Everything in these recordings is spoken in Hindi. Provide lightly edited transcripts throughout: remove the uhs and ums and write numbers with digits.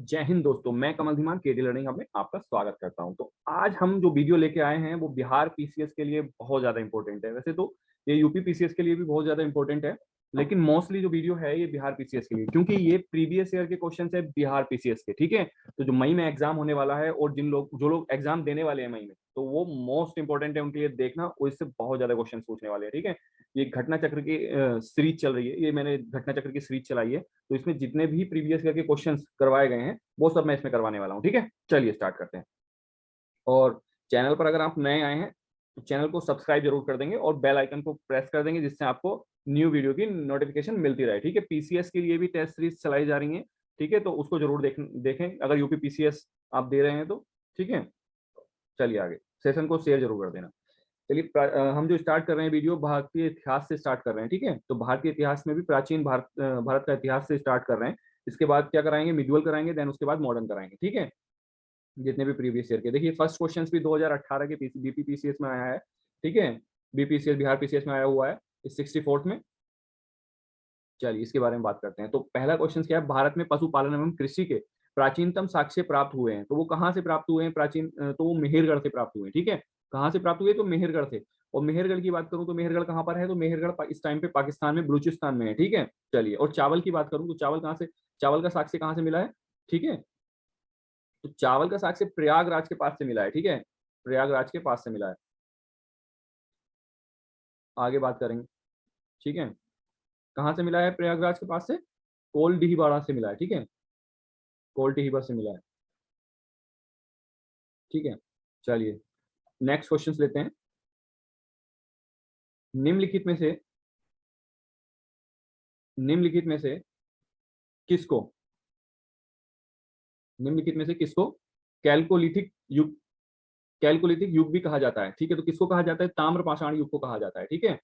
जय हिंद दोस्तों, मैं कमल धीमान केडी लर्निंग हब में आपका स्वागत करता हूं। तो आज हम जो वीडियो लेके आए हैं वो बिहार पीसीएस के लिए बहुत ज़्यादा इंपॉर्टेंट है। वैसे तो ये यूपी पीसीएस के लिए भी बहुत ज़्यादा इंपॉर्टेंट है, लेकिन मोस्टली जो वीडियो है ये बिहार पीसीएस के लिए, क्योंकि ये प्रीवियस ईयर के क्वेश्चन है बिहार पीसीएस के। ठीक है, तो जो मई में एग्जाम होने वाला है और जो लोग एग्जाम देने वाले हैं मई में, तो वो मोस्ट इंपॉर्टेंट है उनके लिए देखना, और इससे बहुत ज्यादा क्वेश्चन पूछने वाले हैं। ठीक है, ये घटना चक्र की सीरीज चल रही है, ये मैंने घटना चक्र की सीरीज चलाई है, तो इसमें जितने भी प्रीवियस ईयर के क्वेश्चंस करवाए गए हैं वो सब मैं इसमें करवाने वाला हूँ। ठीक है, चलिए स्टार्ट करते हैं। और चैनल पर अगर आप नए आए हैं तो चैनल को सब्सक्राइब जरूर कर देंगे और बेल आइकन को प्रेस कर देंगे, जिससे आपको न्यू वीडियो की नोटिफिकेशन मिलती रहे। ठीक है, पीसीएस के लिए भी टेस्ट सीरीज चलाई जा रही है। ठीक है, तो उसको जरूर देखें अगर यूपी पीसीएस आप दे रहे हैं तो। ठीक है, चलिए आगे, सेशन को शेयर जरूर कर देना। चलिए हम जो स्टार्ट कर रहे हैं वीडियो, भारतीय इतिहास से स्टार्ट कर रहे हैं। ठीक है, तो भारतीय इतिहास में भी प्राचीन भारत का इतिहास से स्टार्ट कर रहे हैं। इसके बाद क्या कराएंगे, मिडुअल कराएंगे, देन उसके बाद मॉडर्न कराएंगे। ठीक है, जितने भी प्रीवियस ईयर के देखिए, फर्स्ट क्वेश्चन भी 2018 के बीपीपीसीएस में आया है। ठीक है, बीपीसीएस बिहार पीसीएस में आया हुआ है इस 64th में। चलिए इसके बारे में बात करते हैं। तो पहला क्वेश्चन क्या है, भारत में पशुपालन एवं कृषि के प्राचीनतम साक्ष्य प्राप्त हुए हैं। तो वो कहाँ से प्राप्त हुए हैं प्राचीन, तो वो मेहरगढ़ से प्राप्त हुए हैं। ठीक है, कहाँ से प्राप्त हुए, तो मेहरगढ़ से। और मेहरगढ़ की बात करूं तो मेहरगढ़ कहाँ पर है, तो मेहरगढ़ इस टाइम पे पाकिस्तान में बलूचिस्तान में है। ठीक है, चलिए, और चावल की बात करूं तो चावल कहाँ से, चावल का साक्ष्य कहाँ से मिला है। ठीक है, तो चावल का साक्ष्य प्रयागराज के पास से मिला है। ठीक है, प्रयागराज के पास से मिला है। आगे बात करेंगे। ठीक है, कहाँ से मिला है, प्रयागराज के पास से कोलडीहिबाड़ा से मिला है। ठीक है, कोलडीहिबा से मिला है। ठीक है, चलिए नेक्स्ट क्वेश्चन लेते हैं। निम्नलिखित में से निम्नलिखित में से किसको निम्नलिखित में से किसको कैल्कोलिथिक युग कैल्कोलिथिक युग भी कहा जाता है। ठीक है, तो किसको कहा जाता है, ताम्र पाषाण युग को कहा जाता है। ठीक है,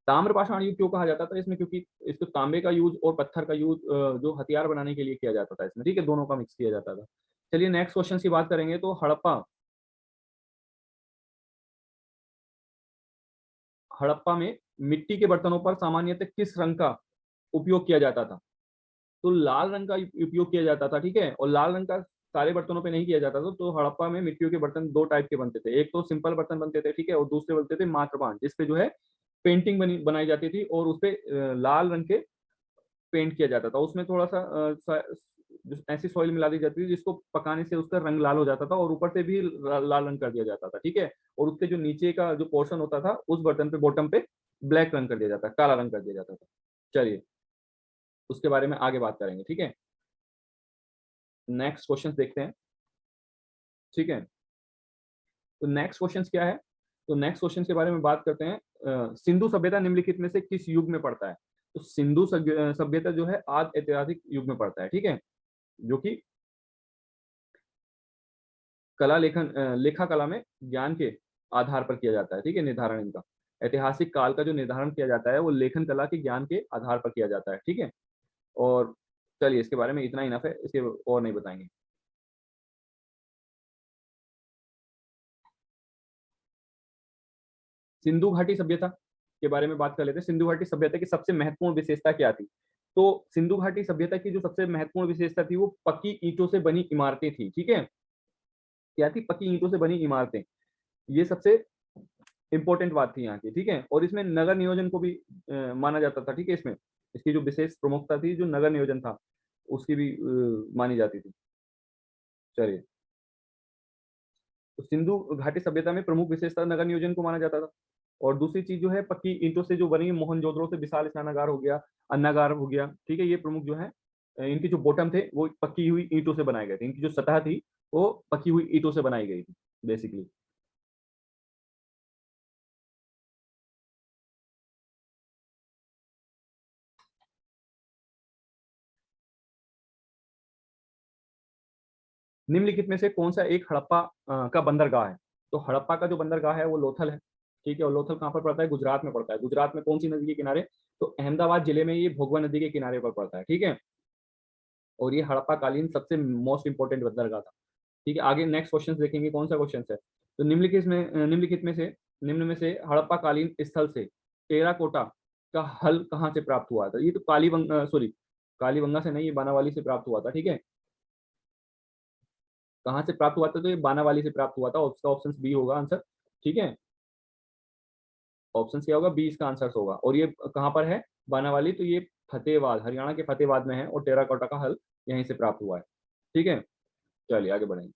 ताम्र पाषाण युग क्यों कहा जाता था इसमें, क्योंकि इसको तांबे का यूज और पत्थर का यूज जो हथियार बनाने के लिए किया जाता था इसमें। ठीक है, दोनों का मिक्स किया जाता था। चलिए नेक्स्ट क्वेश्चन की बात करेंगे। तो हड़प्पा में मिट्टी के बर्तनों पर सामान्यतः किस रंग का उपयोग किया जाता था, तो लाल रंग का उपयोग किया जाता था। ठीक है, और लाल रंग का सारे बर्तनों पे नहीं किया जाता था। तो हड़प्पा में मिट्टियों के बर्तन दो टाइप के बनते थे, एक तो सिंपल बर्तन बनते थे। ठीक है, और दूसरे बनते थे मात्रपाण, जिसपे जो है पेंटिंग बनाई जाती थी, और उसपे लाल रंग के पेंट किया जाता था। उसमें थोड़ा सा ऐसी सॉइल मिला दी जाती थी जिसको पकाने से उसका रंग लाल हो जाता था, और ऊपर से भी लाल रंग कर दिया जाता था। ठीक है, और उसके जो नीचे का जो पोर्शन होता था उस बर्तन पे, बॉटम पे ब्लैक रंग कर दिया जाता, काला रंग कर दिया जाता था। चलिए उसके बारे में आगे बात करेंगे। ठीक है, नेक्स्ट क्वेश्चन देखते हैं। ठीक है, तो नेक्स्ट क्वेश्चन क्या है, तो नेक्स्ट क्वेश्चन के बारे में बात करते हैं। सिंधु सभ्यता निम्नलिखित में से किस युग में पड़ता है, तो सिंधु सभ्यता जो है आदि ऐतिहासिक युग में पड़ता है। ठीक है, जो कि लेखा कला में ज्ञान के आधार पर किया जाता है। ठीक है, निर्धारण इनका ऐतिहासिक काल का जो निर्धारण किया जाता है वो लेखन कला के ज्ञान के आधार पर किया जाता है। ठीक है, और चलिए इसके बारे में इतना इनफ है, इसके और नहीं बताएंगे। सिंधु घाटी सभ्यता के बारे में बात कर लेते हैं। सिंधु घाटी सभ्यता की सबसे महत्वपूर्ण विशेषता क्या थी, तो सिंधु घाटी सभ्यता की जो सबसे महत्वपूर्ण विशेषता थी वो पक्की ईंटों से बनी इमारतें थी। ठीक है, क्या थी, पक्की ईंटों से बनी इमारतें, ये सबसे इंपॉर्टेंट बात थी यहाँ की। ठीक है, और इसमें नगर नियोजन को भी माना जाता था। ठीक है, इसमें इसकी जो विशेष प्रमुखता थी, जो नगर नियोजन था उसकी भी मानी जाती थी। चलिए, तो सिंधु घाटी सभ्यता में प्रमुख विशेषता नगर नियोजन को माना जाता था। और दूसरी चीज जो है, पक्की ईंटों से जो बनी मोहनजोदड़ो से विशाल स्नानागार हो गया, अन्नागार हो गया। ठीक है, ये प्रमुख जो है, इनकी जो बॉटम थे वो पक्की हुई ईंटों से बनाए गए थे, इनकी जो सतह थी वो पक्की हुई ईंटों से बनाई गई थी बेसिकली। निम्नलिखित में से कौन सा एक हड़प्पा का बंदरगाह है, तो हड़प्पा का जो बंदरगाह है वो लोथल है। ठीक है, और लोथल कहाँ पर पड़ता है, गुजरात में पड़ता है। गुजरात में कौन सी नदी के किनारे, तो अहमदाबाद जिले में ये भोगवा नदी के किनारे पर पड़ता है। ठीक है, और ये हड़प्पा कालीन सबसे मोस्ट इंपॉर्टेंट बंदरगाह था। ठीक है, आगे नेक्स्ट क्वेश्चन देखेंगे कौन सा क्वेश्चन है। तो निम्न में से हड़प्पा कालीन स्थल से टेराकोटा का हल कहाँ से प्राप्त हुआ था, ये तो कालीबंगा से नहीं, ये बानावाली से प्राप्त हुआ था। ठीक है, कहाँ से प्राप्त हुआ था? तो ये बानावाली से प्राप्त हुआ था। उसका ऑप्शन बी होगा आंसर। ठीक है, ऑप्शन क्या होगा? बी इसका आंसर होगा। और ये कहाँ पर है बानावाली? तो ये फतेहबाद, हरियाणा के फतेहबाद में है, और टेराकोटा का हल यहीं से प्राप्त हुआ है। ठीक है, चलिए आगे बढ़ेंगे।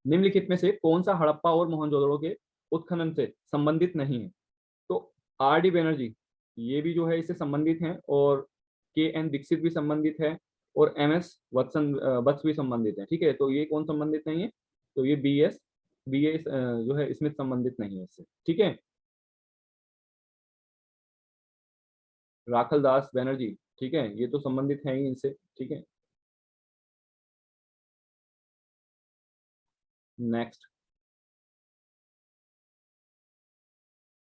निम्नलिखित में से कौन सा हड़प्पा और मोहनजोदड़ो के उत्खनन से संबंधित नहीं है? तो आर डी बैनर्जी ये भी जो है इससे संबंधित हैं, और के एन दीक्षित भी संबंधित है, और एम एस वत्सन वत्स भी संबंधित है। ठीक है, तो ये कौन संबंधित नहीं है? तो ये बी एस जो है स्मिथ संबंधित नहीं है इससे। ठीक है, राखल दास बैनर्जी, ठीक है, ये तो संबंधित है ही इनसे। ठीक है, नेक्स्ट।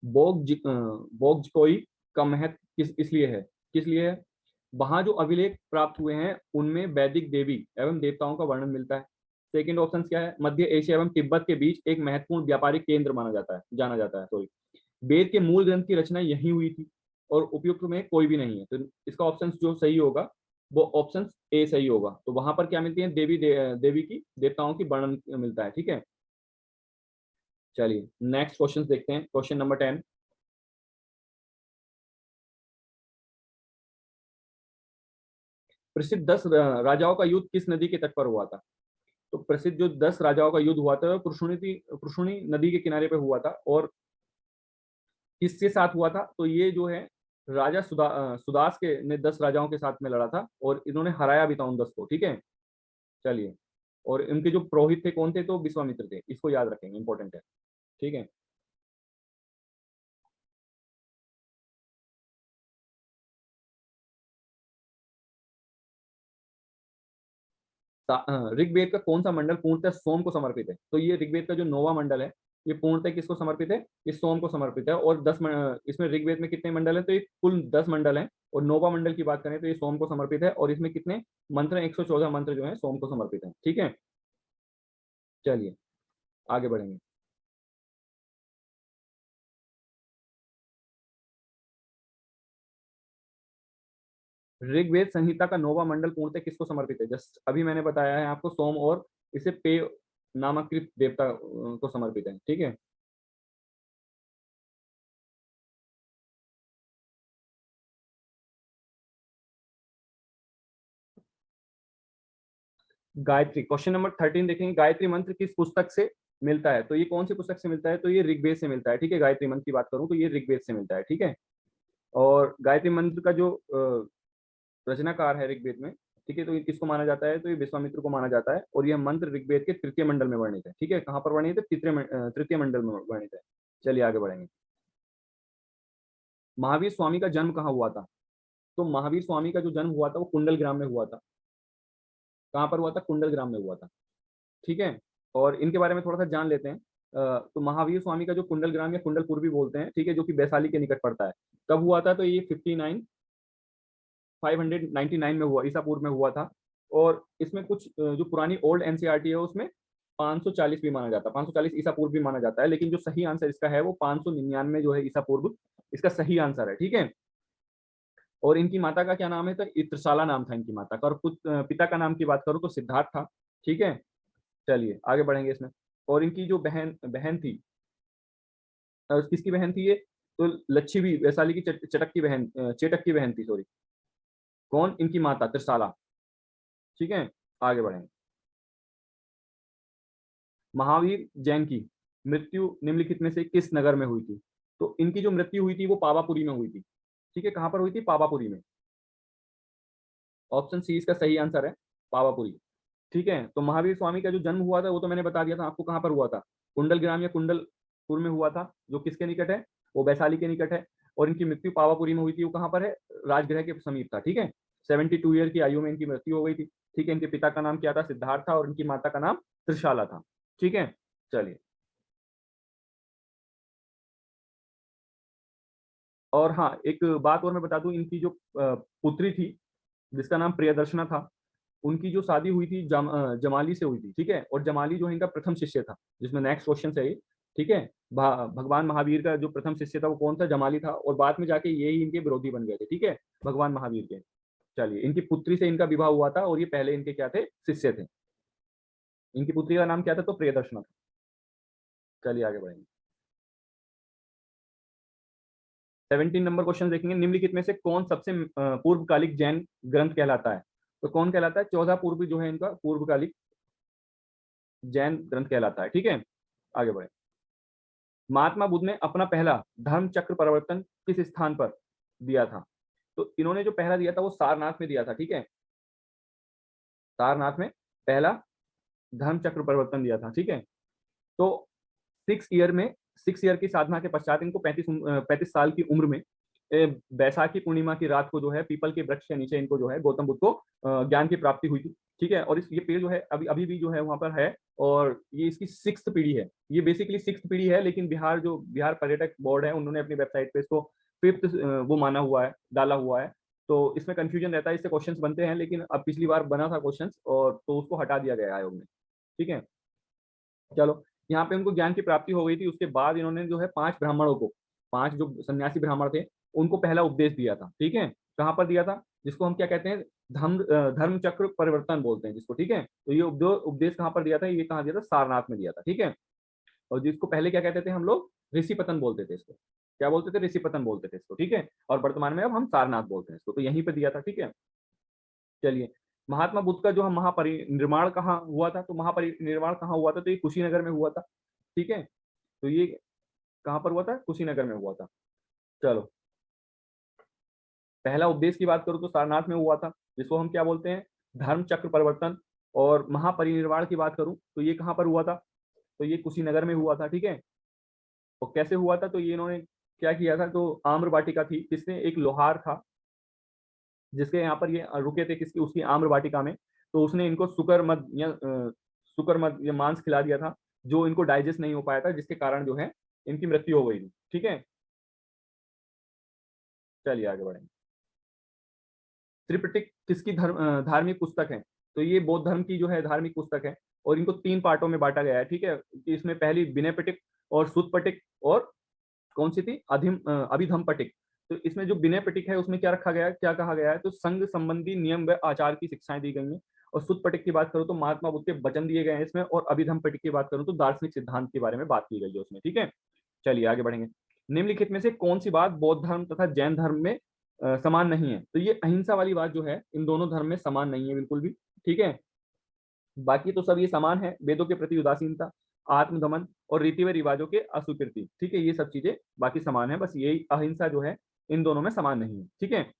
बोगजकोई का महत्व इसलिए है, किस लिए है? वहां जो अभिलेख प्राप्त हुए हैं उनमें वैदिक देवी एवं देवताओं का वर्णन मिलता है। सेकंड ऑप्शन क्या है? मध्य एशिया एवं तिब्बत के बीच एक महत्वपूर्ण व्यापारिक केंद्र माना जाता है, जाना जाता है, सॉरी। वेद के मूल ग्रंथ की रचना यही हुई थी, और उपयुक्त में कोई भी नहीं है। तो इसका ऑप्शन जो सही होगा वो ऑप्शन ए सही होगा। तो वहां पर क्या मिलती है? देवी की, देवताओं की वर्णन मिलता है। ठीक है, चलिए नेक्स्ट क्वेश्चन देखते हैं। Question number 10। प्रसिद्ध 10 राजाओं का युद्ध किस नदी के तट पर हुआ था? तो प्रसिद्ध जो 10 राजाओं का युद्ध हुआ था वो पुरुषुणी नदी के किनारे पे हुआ था। और किसके साथ हुआ था? तो ये जो है राजा सुदास के ने 10 राजाओं के साथ में लड़ा था, और इन्होंने हराया भी था उन 10 को। ठीक है, चलिए। और इनके जो पुरोहित थे कौन थे? तो विश्वामित्र थे। इसको याद रखेंगे, इंपॉर्टेंट है। ठीक है, ऋग्वेद का कौन सा मंडल पूर्णतः सोम को समर्पित है? तो ये ऋग्वेद का जो नौवां मंडल है, ये पूर्णतः किसको समर्पित है? ये सोम को समर्पित है। और इसमें ऋग्वेद में कितने मंडल है? तो ये कुल 10 मंडल हैं, और नौवां मंडल की बात करें तो ये सोम को समर्पित है। और इसमें कितने मंत्र? 114 मंत्र जो है सोम को समर्पित है। ठीक है, चलिए आगे बढ़ेंगे। ऋग्वेद संहिता का नौवां मंडल पूर्णतः किसको समर्पित है? जस्ट अभी मैंने बताया है आपको, सोम और इसे पे नामाकृत देवता को समर्पित है। ठीक है, गायत्री, क्वेश्चन नंबर 13 देखेंगे। गायत्री मंत्र किस पुस्तक से मिलता है? तो ये कौन सी पुस्तक से मिलता है? तो ये ऋग्वेद से मिलता है। ठीक है, गायत्री मंत्र की बात करूं तो ये ऋग्वेद से मिलता है। ठीक है, और गायत्री मंत्र का जो रचनाकार है ऋग्वेद में, ठीक है, तो ये किसको माना जाता है? तो ये विश्वामित्र को माना जाता है। और यह मंत्र ऋग्वेद के तृतीय मंडल में वर्णित है। ठीक है, कहाँ पर वर्णित है? तृतीय मंडल में वर्णित है। चलिए आगे बढ़ेंगे। महावीर स्वामी का जन्म कहाँ हुआ था? तो महावीर स्वामी का जो जन्म हुआ था वो कुंडल ग्राम में हुआ था। कहाँ पर हुआ था? कुंडल ग्राम में हुआ था। ठीक है, और इनके बारे में थोड़ा सा जान लेते हैं। तो महावीर स्वामी का जो कुंडल ग्राम या कुंडलपुर भी बोलते हैं, ठीक है, जो कि वैशाली के निकट पड़ता है, कब हुआ था? तो ये 599 में हुआ, ईसा पूर्व में हुआ था। और इसमें कुछ जो पुरानी ओल्ड एनसीईआरटी है उसमें 540 भी माना जाता है, 540 ईसा पूर्व भी माना जाता है, लेकिन जो सही आंसर इसका है वो 599 जो है ईसा पूर्व इसका सही आंसर है। ठीक है, और इनकी माता का क्या नाम है? तो इत्रशाला नाम था इनकी माता का। और पिता का नाम की बात करूँ तो सिद्धार्थ था। ठीक है, चलिए आगे बढ़ेंगे इसमें। और इनकी जो बहन बहन थी, किसकी बहन थी ये? तो लच्छी वैशाली की चटक की बहन, चेटक की बहन थी, सॉरी। कौन? इनकी माता त्रिशाला। ठीक है, आगे बढ़ेंगे। महावीर जैन की मृत्यु निम्नलिखित में से किस नगर में हुई थी? तो इनकी जो मृत्यु हुई थी वो पावापुरी में हुई थी। ठीक है, कहां पर हुई थी? पावापुरी में। ऑप्शन सी इसका सही आंसर है, पावापुरी। ठीक है, तो महावीर स्वामी का जो जन्म हुआ था वो तो मैंने बता दिया था आपको, कहाँ पर हुआ था? कुंडल ग्राम या कुंडलपुर में हुआ था, जो किसके निकट है? वो वैशाली के निकट है। और इनकी मृत्यु पावापुरी में हुई थी। वो कहाँ पर है? राजगृह के समीप था। ठीक है, 72 ईयर की आयु में इनकी मृत्यु हो गई थी। ठीक है, इनके पिता का नाम क्या था? सिद्धार्थ था, और इनकी माता का नाम त्रिशाला था। ठीक है, चलिए। और हाँ, एक बात और मैं बता दूं, इनकी जो पुत्री थी जिसका नाम प्रियदर्शना था, उनकी जो शादी हुई थी जमाली से हुई थी। ठीक है, और जमाली जो है इनका प्रथम शिष्य था, जिसमें नेक्स्ट क्वेश्चन है ये। ठीक है, भगवान महावीर का जो प्रथम शिष्य था वो कौन था? जमाली था, और बाद में जाके यही इनके विरोधी बन गए थे, ठीक है, भगवान महावीर के। चलिए, इनकी पुत्री से इनका विवाह हुआ था, और ये पहले इनके क्या थे? शिष्य थे। इनकी पुत्री का नाम क्या था? तो प्रियदर्शना था। चलिए आगे बढ़ेंगे। 17 नंबर क्वेश्चन देखेंगे। निम्नलिखित में से कौन सबसे पूर्वकालिक जैन ग्रंथ कहलाता है? तो कौन कहलाता है? 14 पूर्वी जो है इनका पूर्वकालिक जैन ग्रंथ कहलाता है, ठीक है। आगे बढ़े। महात्मा बुद्ध ने अपना पहला धर्म चक्र परिवर्तन किस स्थान पर दिया था? तो इन्होंने जो पहला दिया था वो सारनाथ में दिया था, ठीक है। सारनाथ में पहला धर्म चक्र परिवर्तन दिया था, ठीक है। तो 6 ईयर में 6 ईयर की साधना के पश्चात इनको 35 साल की उम्र में बैसाखी पूर्णिमा की रात को जो है पीपल के वृक्ष के नीचे इनको जो है गौतम बुद्ध को ज्ञान की प्राप्ति हुई थी, ठीक है। और इस ये पेड़ जो है अभी अभी भी जो है वहां पर है, और ये इसकी 6th पीढ़ी है। ये बेसिकली 6th पीढ़ी है, लेकिन बिहार पर्यटक बोर्ड है, उन्होंने अपनी वेबसाइट पे इसको 5th वो माना हुआ है, डाला हुआ है। तो इसमें कंफ्यूजन रहता है, इससे क्वेश्चंस बनते हैं, लेकिन अब पिछली बार बना था क्वेश्चंस और तो उसको हटा दिया गया आयोग ने, ठीक है। चलो, यहाँ पे उनको ज्ञान की प्राप्ति हो गई थी। उसके बाद इन्होंने जो है 5 ब्राह्मणों को, 5 जो सन्यासी ब्राह्मण थे, उनको पहला उपदेश दिया था, ठीक है। कहाँ पर दिया था? जिसको हम क्या कहते हैं? धर्म चक्र परिवर्तन बोलते हैं जिसको, ठीक है। तो ये उपदेश कहाँ पर दिया था? ये कहाँ दिया था? सारनाथ में दिया था, ठीक है। और जिसको पहले क्या कहते थे हम लोग? ऋषि पतन बोलते थे इसको। क्या बोलते थे? ऋषि पतन बोलते थे इसको, ठीक है। और वर्तमान में अब हम सारनाथ बोलते हैं इसको। तो यहीं पे दिया था, ठीक है। चलिए, महात्मा बुद्ध का जो हम महापरिनिर्वाण कहाँ हुआ था? तो महापरिनिर्वाण कहाँ हुआ था? तो ये कुशीनगर में हुआ था, ठीक है। तो ये कहाँ पर हुआ था? कुशीनगर में हुआ था। चलो, पहला उपदेश की बात करूं तो सारनाथ में हुआ था, जिसको हम क्या बोलते हैं? धर्म चक्र परिवर्तन। और महापरिनिर्वाण की बात करूं तो ये कहाँ पर हुआ था? तो ये कुशीनगर में हुआ था, ठीक है। और कैसे हुआ था? तो ये इन्होंने क्या किया था? तो आम्र वाटिका थी, किसने? एक लोहार था जिसके यहाँ पर ये रुके थे, किसकी? उसकी आम्र वाटिका में। तो उसने इनको सुकर मद या मांस खिला दिया था, जो इनको डाइजेस्ट नहीं हो पाया था, जिसके कारण जो है इनकी मृत्यु हो गई थी, ठीक है। चलिए आगे बढ़ेंगे। त्रिपिटक किसकी धार्मिक पुस्तक है? तो ये बौद्ध धर्म की जो है धार्मिक पुस्तक है, और इनको 3 पार्टों में बांटा गया है, ठीक है। इसमें पहली विनय पिटक और सुत पटिक, और कौन सी थी? अभिधम पटिक। तो इसमें जो विनय पिटक है उसमें क्या रखा गया है, क्या कहा गया है? तो संघ संबंधी नियम व आचार की शिक्षाएं दी गई हैं। और सुत पटिक की बात करूं तो महात्मा बुद्ध के वचन दिए गए हैं इसमें। और अभिधम पटिक की बात करूं तो दार्शनिक सिद्धांत के बारे में बात की गई है उसमें, ठीक है। चलिए आगे बढ़ेंगे। निम्नलिखित में से कौन सी बात बौद्ध धर्म तथा जैन धर्म में समान नहीं है? तो ये अहिंसा वाली बात जो है इन दोनों धर्म में समान नहीं है बिल्कुल भी, ठीक है। बाकी तो सब ये समान है। वेदों के प्रति उदासीनता, आत्मदमन और रीति व रिवाजों के अस्वीकृति, ठीक है, ये सब चीजें बाकी समान है। बस यही अहिंसा जो है इन दोनों में समान नहीं है, ठीक है।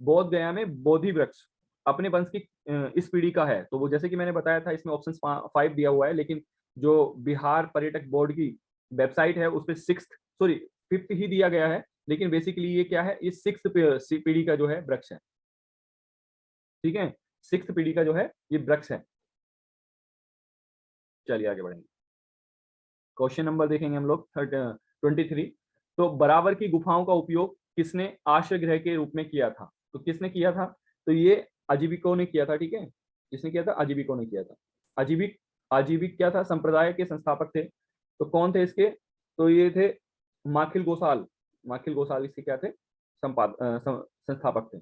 बोध गया में बोधि वृक्ष अपने वंश की इस पीढ़ी का है। तो वो जैसे कि मैंने बताया था, इसमें ऑप्शन 5 दिया हुआ है, लेकिन जो बिहार पर्यटक बोर्ड की वेबसाइट है उस पर 5th ही दिया गया है। लेकिन बेसिकली ये क्या है? ये 6th पीढ़ी का जो है वृक्ष है, ठीक है। 6th पीढ़ी का जो है ये वृक्ष है। चलिए आगे बढ़ेंगे। क्वेश्चन नंबर देखेंगे हम लोग 23। तो बराबर की गुफाओं का उपयोग किसने आश्रय गृह के रूप में किया था? तो किसने किया था? तो ये अजीविकों ने किया था, ठीक है। किसने किया था? अजीविकों ने किया था। अजीविक आजीविक क्या था? संप्रदाय के संस्थापक थे। तो कौन थे इसके? तो ये थे माखिल गोसाल। माखिल गोसाल इसके क्या थे? संस्थापक थे।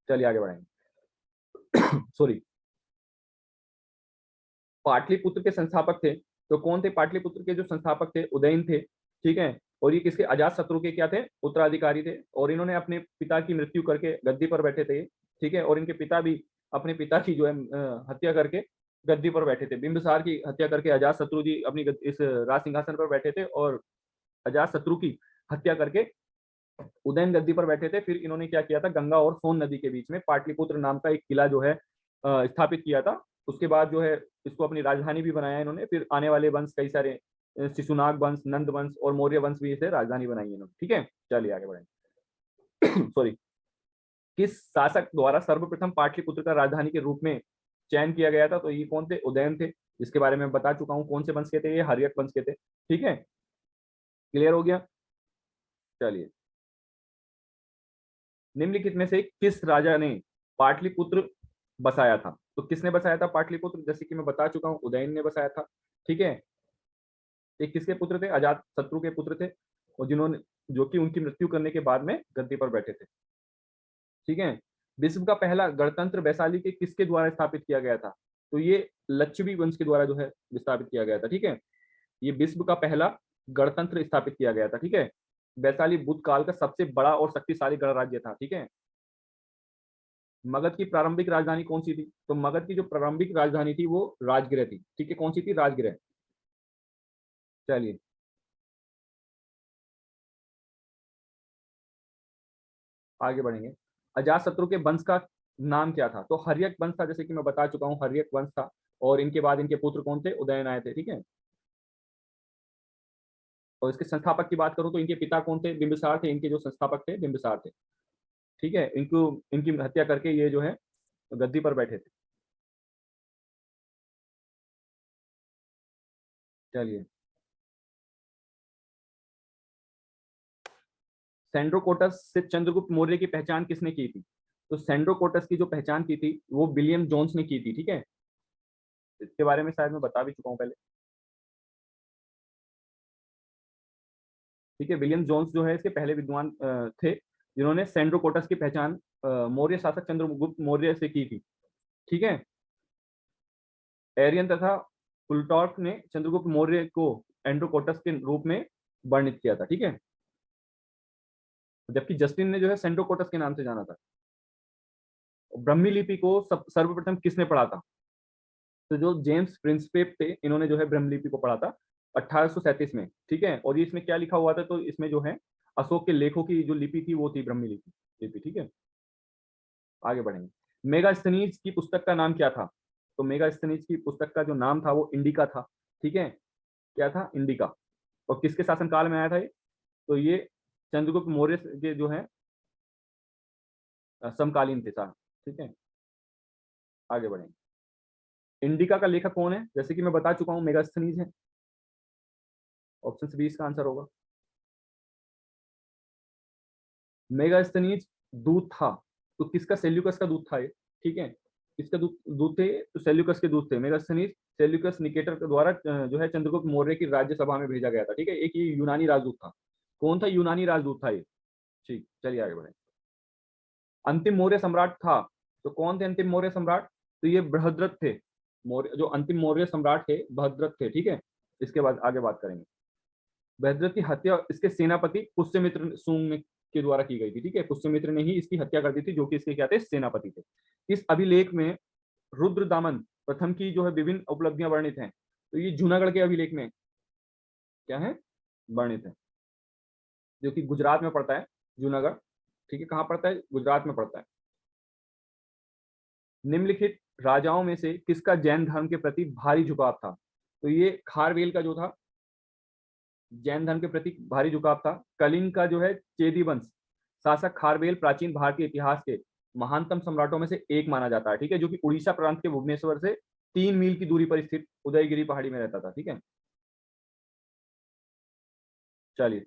चलिए आगे बढ़ेंगे। सॉरी, पाटलिपुत्र के संस्थापक थे। तो कौन थे पाटलिपुत्र के जो संस्थापक थे? उदयन थे, ठीक है। और ये किसके? अजात शत्रु के क्या थे? उत्तराधिकारी थे। और इन्होंने अपने पिता की मृत्यु करके गद्दी पर बैठे थे, ठीक है। और इनके पिता भी अपने पिता की जो है हत्या करके गद्दी पर बैठे थे। बिंबिसार की हत्या करके अजात शत्रु जी अपनी इस राज सिंहासन पर बैठे थे, और अजात शत्रु की हत्या करके उदयन गद्दी पर बैठे थे। फिर इन्होंने क्या किया था? गंगा और सोन नदी के बीच में पाटलिपुत्र नाम का एक किला जो है स्थापित किया था। उसके बाद जो है इसको अपनी राजधानी भी बनाया इन्होंने। फिर आने वाले वंश कई सारे शिशुनाग वंश, नंद वंश और मौर्य वंश भी इसे राजधानी बनाई इन्होंने, ठीक है। चलिए आगे बढ़ें। सॉरी, किस शासक द्वारा सर्वप्रथम पाटलिपुत्र का राजधानी के रूप में चयन किया गया था? तो ये कौन थे? उदयन थे, जिसके बारे में बता चुका हूं। कौन से वंश के थे? ये हर्यक वंश के थे, ठीक है। क्लियर हो गया? चलिए, निम्नलिखित में से किस राजा ने पाटलिपुत्र बसाया था? तो किसने बसाया था पाटलिपुत्र? जैसे कि मैं बता चुका हूं, उदयन ने बसाया था, ठीक है। ये किसके पुत्र थे? अजात शत्रु के पुत्र थे, और जिन्होंने, जो कि उनकी मृत्यु करने के बाद में गद्दी पर बैठे थे। ठीक है। विश्व का पहला गणतंत्र वैशाली के किसके द्वारा स्थापित किया गया था? तो ये लच्छवी वंश के द्वारा जो है स्थापित किया गया था। ठीक है। ये विश्व का पहला गणतंत्र स्थापित किया गया था। ठीक है। वैशाली बुद्ध काल का सबसे बड़ा और शक्तिशाली गणराज्य था। ठीक है। मगध की प्रारंभिक राजधानी कौन सी थी? तो मगध की जो प्रारंभिक राजधानी थी वो राजगृह थी। ठीक है, कौन सी थी? राजगृह। चलिए आगे बढ़ेंगे। अजातशत्रु के वंश का नाम क्या था? तो हर्यक वंश था, जैसे कि मैं बता चुका हूँ, हर्यक वंश था। और इनके बाद इनके पुत्र कौन थे? उदयन आए थे। ठीक है। और इसके संस्थापक की बात करूं तो इनके पिता कौन थे? बिंबिसार थे। इनके जो संस्थापक थे बिंबिसार थे। ठीक है। इनको, इनकी हत्या करके ये जो है गद्दी पर बैठे थे। चलिए, सेंड्रोकोटस से चंद्रगुप्त मौर्य की पहचान किसने की थी? तो सेंड्रोकोटस की जो पहचान की थी वो विलियम जोन्स ने की थी। ठीक है। इसके बारे में शायद मैं बता भी चुका हूँ पहले। ठीक है। विलियम जोन्स जो है इसके पहले विद्वान थे, जिन्होंने सेंड्रोकोटस की पहचान मौर्य शासक चंद्रगुप्त मौर्य से की थी। ठीक है। एरियन तथा प्लूटार्क ने चंद्रगुप्त मौर्य को एंड्रोकोटस के रूप में वर्णित किया था। ठीक है। जबकि जस्टिन ने जो है सेंड्रोकोटस के नाम से जाना था। ब्रह्मी लिपि को सर्वप्रथम किसने पढ़ा था? तो जो जेम्स प्रिंसपेप थे, इन्होंने जो है ब्रह्म लिपि को पढ़ा था 1837 में। ठीक है। और ये इसमें क्या लिखा हुआ था? तो इसमें जो है अशोक के लेखों की जो लिपि थी वो थी ब्रह्मी लिपि। ठीक है। आगे बढ़ेंगे। मेगास्थनीज की पुस्तक का नाम क्या था? तो मेगास्थनीज की पुस्तक का जो नाम था वो इंडिका था। ठीक है। क्या था? इंडिका। और किसके शासनकाल में आया था ये? तो ये चंद्रगुप्त मौर्य के जो है समकालीन थे साहब। ठीक है। आगे बढ़ेंगे। इंडिका का लेखक कौन है? जैसे कि मैं बता चुका हूं, मेगास्थनीज है। ऑप्शन बी इसका आंसर होगा। मेगास्थनीज दूत था। तो किसका? सेल्यूकस का दूत था ये। ठीक है। किसका दूत दूत थे? तो सेल्यूकस के दूत थे मेगास्थनीज। सेल्यूकस निकेटर के द्वारा जो है चंद्रगुप्त मौर्य की राज्यसभा में भेजा गया था। ठीक है। एक ये यूनानी राजदूत था। कौन था? यूनानी राजदूत था ये। ठीक, चलिए आगे बढ़े। अंतिम मौर्य सम्राट था, तो कौन थे अंतिम मौर्य सम्राट? तो ये बृहद्रथ थे। मौर्य जो अंतिम मौर्य सम्राट थे बृहद्रथ थे। ठीक है। इसके बाद आगे बात करेंगे। बृहद्रथ की हत्या इसके सेनापति पुष्यमित्र सूंग के द्वारा की गई थी। ठीक है। पुष्यमित्र ने ही इसकी हत्या कर दी थी, जो कि इसके क्या थे? सेनापति थे। इस अभिलेख में रुद्र दामन प्रथम की जो है विभिन्न उपलब्धियां वर्णित हैं। तो ये जूनागढ़ के अभिलेख में क्या है? वर्णित है, जो कि गुजरात में पड़ता है। जूनागढ़। ठीक है। कहाँ पड़ता है? गुजरात में पड़ता है। निम्नलिखित राजाओं में से किसका जैन धर्म के प्रति भारी झुकाव था? तो ये खारवेल का जो था जैन धर्म के प्रति भारी झुकाव था। कलिंग का जो है चेदी वंश शासक खारवेल प्राचीन भारतीय इतिहास के महानतम सम्राटों में से एक माना जाता है। ठीक है। जो कि उड़ीसा प्रांत के भुवनेश्वर से 3 मील की दूरी पर स्थित उदयगिरी पहाड़ी में रहता था। ठीक है। चलिए,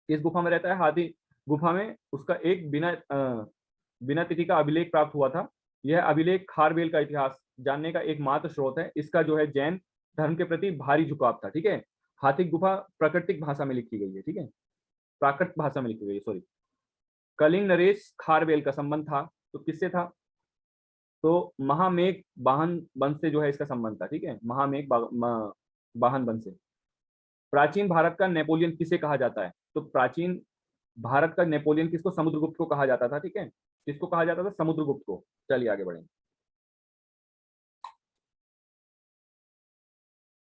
किस गुफा में रहता है हाथी? गुफा में उसका एक बिना तिथि का अभिलेख प्राप्त हुआ था। यह अभिलेख खारवेल का इतिहास जानने का एकमात्र स्रोत है। इसका जो है जैन धर्म के प्रति भारी झुकाव था। ठीक है। हाथी गुफा प्राकृतिक भाषा में लिखी गई है। ठीक है। प्राकृत भाषा में लिखी गई है, सॉरी। कलिंग नरेश खारवेल का संबंध था, तो किससे था? तो महामेघ वाहन वंश से जो है इसका संबंध था। ठीक है। महामेघ वाहन वंश से। प्राचीन भारत का नेपोलियन किसे कहा जाता है? तो प्राचीन भारत का नेपोलियन किसको? समुद्रगुप्त को कहा जाता था। ठीक है। किसको कहा जाता था? समुद्रगुप्त को। चलिए आगे बढ़ेंगे।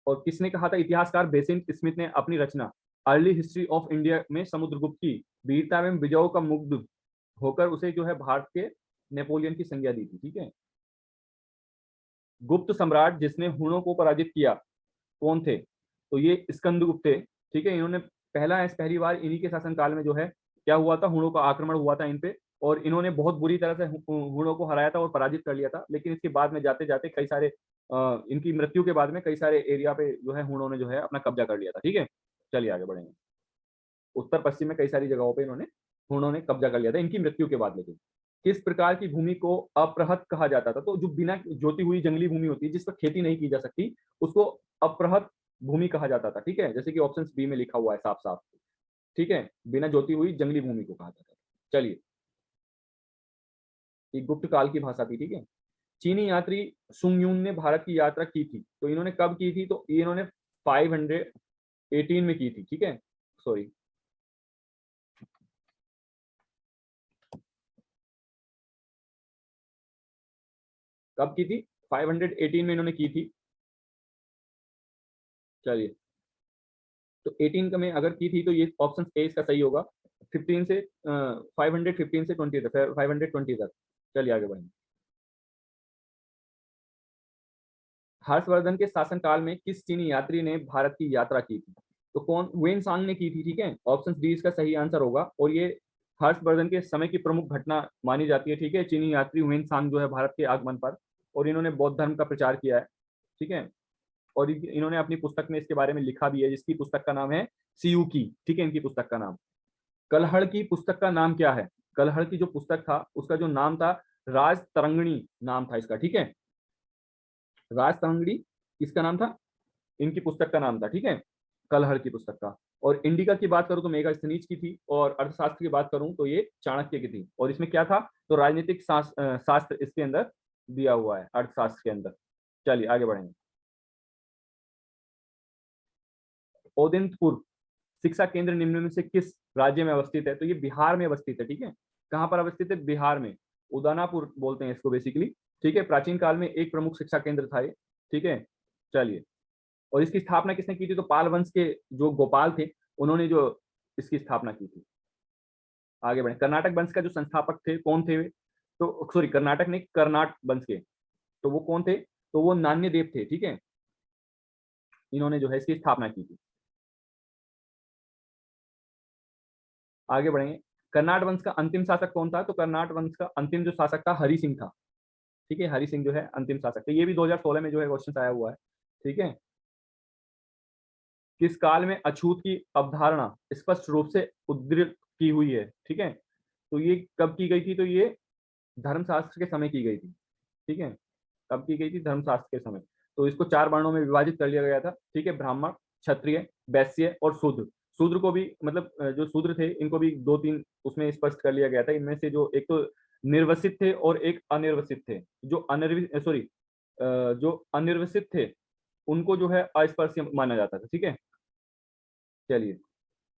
और किसने कहा था? इतिहासकार बेसेंट स्मिथ ने अपनी रचना अर्ली हिस्ट्री ऑफ इंडिया में समुद्रगुप्त की वीरता एवं विजयों का मुग्ध होकर उसे जो है भारत के नेपोलियन की संज्ञा दी थी। ठीक है। गुप्त सम्राट जिसने हुणों को पराजित किया कौन थे? तो ये स्कंदगुप्त थे। ठीक है। इन्होंने पहली बार इन्हीं के शासनकाल में जो है क्या हुआ था? हुणों का आक्रमण हुआ था इन पे, और इन्होंने बहुत बुरी तरह से हुणों को हराया था और पराजित कर लिया था। लेकिन इसके बाद में जाते जाते कई सारे इनकी मृत्यु के बाद में कई सारे एरिया पे जो है हुणों ने जो है अपना कब्जा कर लिया था। ठीक है। चलिए आगे बढ़ेंगे। उत्तर पश्चिम में कई सारी जगहों पे हुणों ने कब्जा कर लिया था इनकी मृत्यु के बाद। लेकिन किस प्रकार की भूमि को अपृहत कहा जाता था? तो जो बिना जोती हुई जंगली भूमि होती है जिस पर खेती नहीं की जा सकती, उसको अपृहत भूमि कहा जाता था, ठीक है, जैसे कि ऑप्शन बी में लिखा हुआ है साफ साफ, ठीक है, बिना जोती हुई जंगली भूमि को कहा जाता था। चलिए, ये गुप्त काल की भाषा थी, ठीक है। चीनी यात्री सुंगयून ने भारत की यात्रा की थी, तो इन्होंने कब की थी, तो ये इन्होंने 518 में की थी, ठीक है, सॉरी, कब की थी, 518 में इन्होंने की थी। चलिए, तो 18 का में अगर की थी तो ये ऑप्शन ए इसका सही होगा। 15 से 515 से 20 तक, 520 तक। चलिए आगे बढ़ेंगे। हर्षवर्धन के शासनकाल में किस चीनी यात्री ने भारत की यात्रा की थी, तो कौन, वेन सांग ने की थी, ठीक है, ऑप्शन डी इसका सही आंसर होगा। और ये हर्षवर्धन के समय की प्रमुख घटना मानी जाती है, ठीक है, चीनी यात्री वेन सांग जो है भारत के आगमन पर, और इन्होंने बौद्ध धर्म का प्रचार किया है, ठीक है। और इन्होंने अपनी पुस्तक में इसके बारे में लिखा भी है, जिसकी पुस्तक का नाम है सीयूकी, ठीक है, इनकी पुस्तक का नाम। कलहड़ की पुस्तक का नाम क्या है, कलहड़ की जो पुस्तक था उसका जो नाम था, राज तरंगणी नाम था इसका, ठीक है, राज तरंगणी इसका नाम था, इनकी पुस्तक का नाम था, ठीक है, कलहड़ की पुस्तक का। और इंडिका की बात करूं तो मेगास्थनीज की थी, और अर्थशास्त्र की बात करूं तो ये चाणक्य की थी। और इसमें क्या था, तो राजनीतिक शास्त्र इसके अंदर दिया हुआ है, अर्थशास्त्र के अंदर। चलिए आगे बढ़ेंगे। ओदिंतपुर शिक्षा केंद्र निम्न में से किस राज्य में अवस्थित है, तो ये बिहार में अवस्थित है, ठीक है, कहां पर अवस्थित है, बिहार में, उदानापुर बोलते हैं इसको बेसिकली, ठीक है। प्राचीन काल में एक प्रमुख शिक्षा केंद्र था ये, ठीक है। चलिए, और इसकी स्थापना किसने की थी, तो पाल वंश के जो गोपाल थे, उन्होंने जो इसकी स्थापना की थी। आगे बढ़े, कर्नाटक वंश का जो संस्थापक थे कौन थे वे? तो सॉरी, कर्नाटक नहीं, कर्नाट वंश के, तो वो कौन थे, तो वो नान्य देव थे, ठीक है, इन्होंने जो है इसकी स्थापना की थी। आगे बढ़ेंगे। कर्नाट वंश का अंतिम शासक कौन था, तो कर्नाट वंश का अंतिम जो शासक था हरि सिंह था, ठीक है, हरि सिंह जो है अंतिम शासक थे। ये भी 2016 में जो है क्वेश्चन आया हुआ है, ठीक है। किस काल में अछूत की अवधारणा स्पष्ट रूप से उद्धृत की हुई है, ठीक है, तो ये कब की गई थी, तो ये धर्मशास्त्र के समय की गई थी, ठीक है, कब की गई थी, धर्मशास्त्र के समय। तो इसको 4 वर्णों में विभाजित कर लिया गया था, ठीक है, ब्राह्मण, क्षत्रिय, वैश्य और शूद्र। शूद्र को भी मतलब जो शूद्र थे इनको भी 2-3 उसमें स्पष्ट कर लिया गया था। इनमें से जो एक तो निर्वसित थे और एक अनिर्वसित थे। जो जो अनिर्वसित थे उनको जो है अस्पृश्य माना जाता था, ठीक है। चलिए,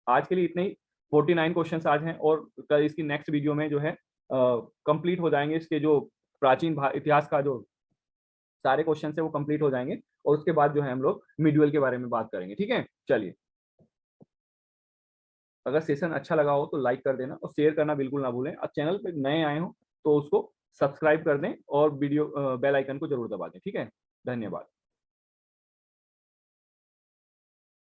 आज के लिए इतने ही। 49 क्वेश्चंस आज हैं, और कल इसकी नेक्स्ट वीडियो में जो है कंप्लीट हो जाएंगे, इसके जो प्राचीन इतिहास का जो सारे क्वेश्चन है वो कंप्लीट हो जाएंगे, और उसके बाद जो है हम लोग मिडुअल के बारे में बात करेंगे, ठीक है। चलिए, अगर सेशन अच्छा लगा हो तो लाइक कर देना, और शेयर करना बिल्कुल ना भूलें। और चैनल पे नए आए हो तो उसको सब्सक्राइब कर दें, और वीडियो बेल आइकन को जरूर दबा दें, ठीक है। धन्यवाद।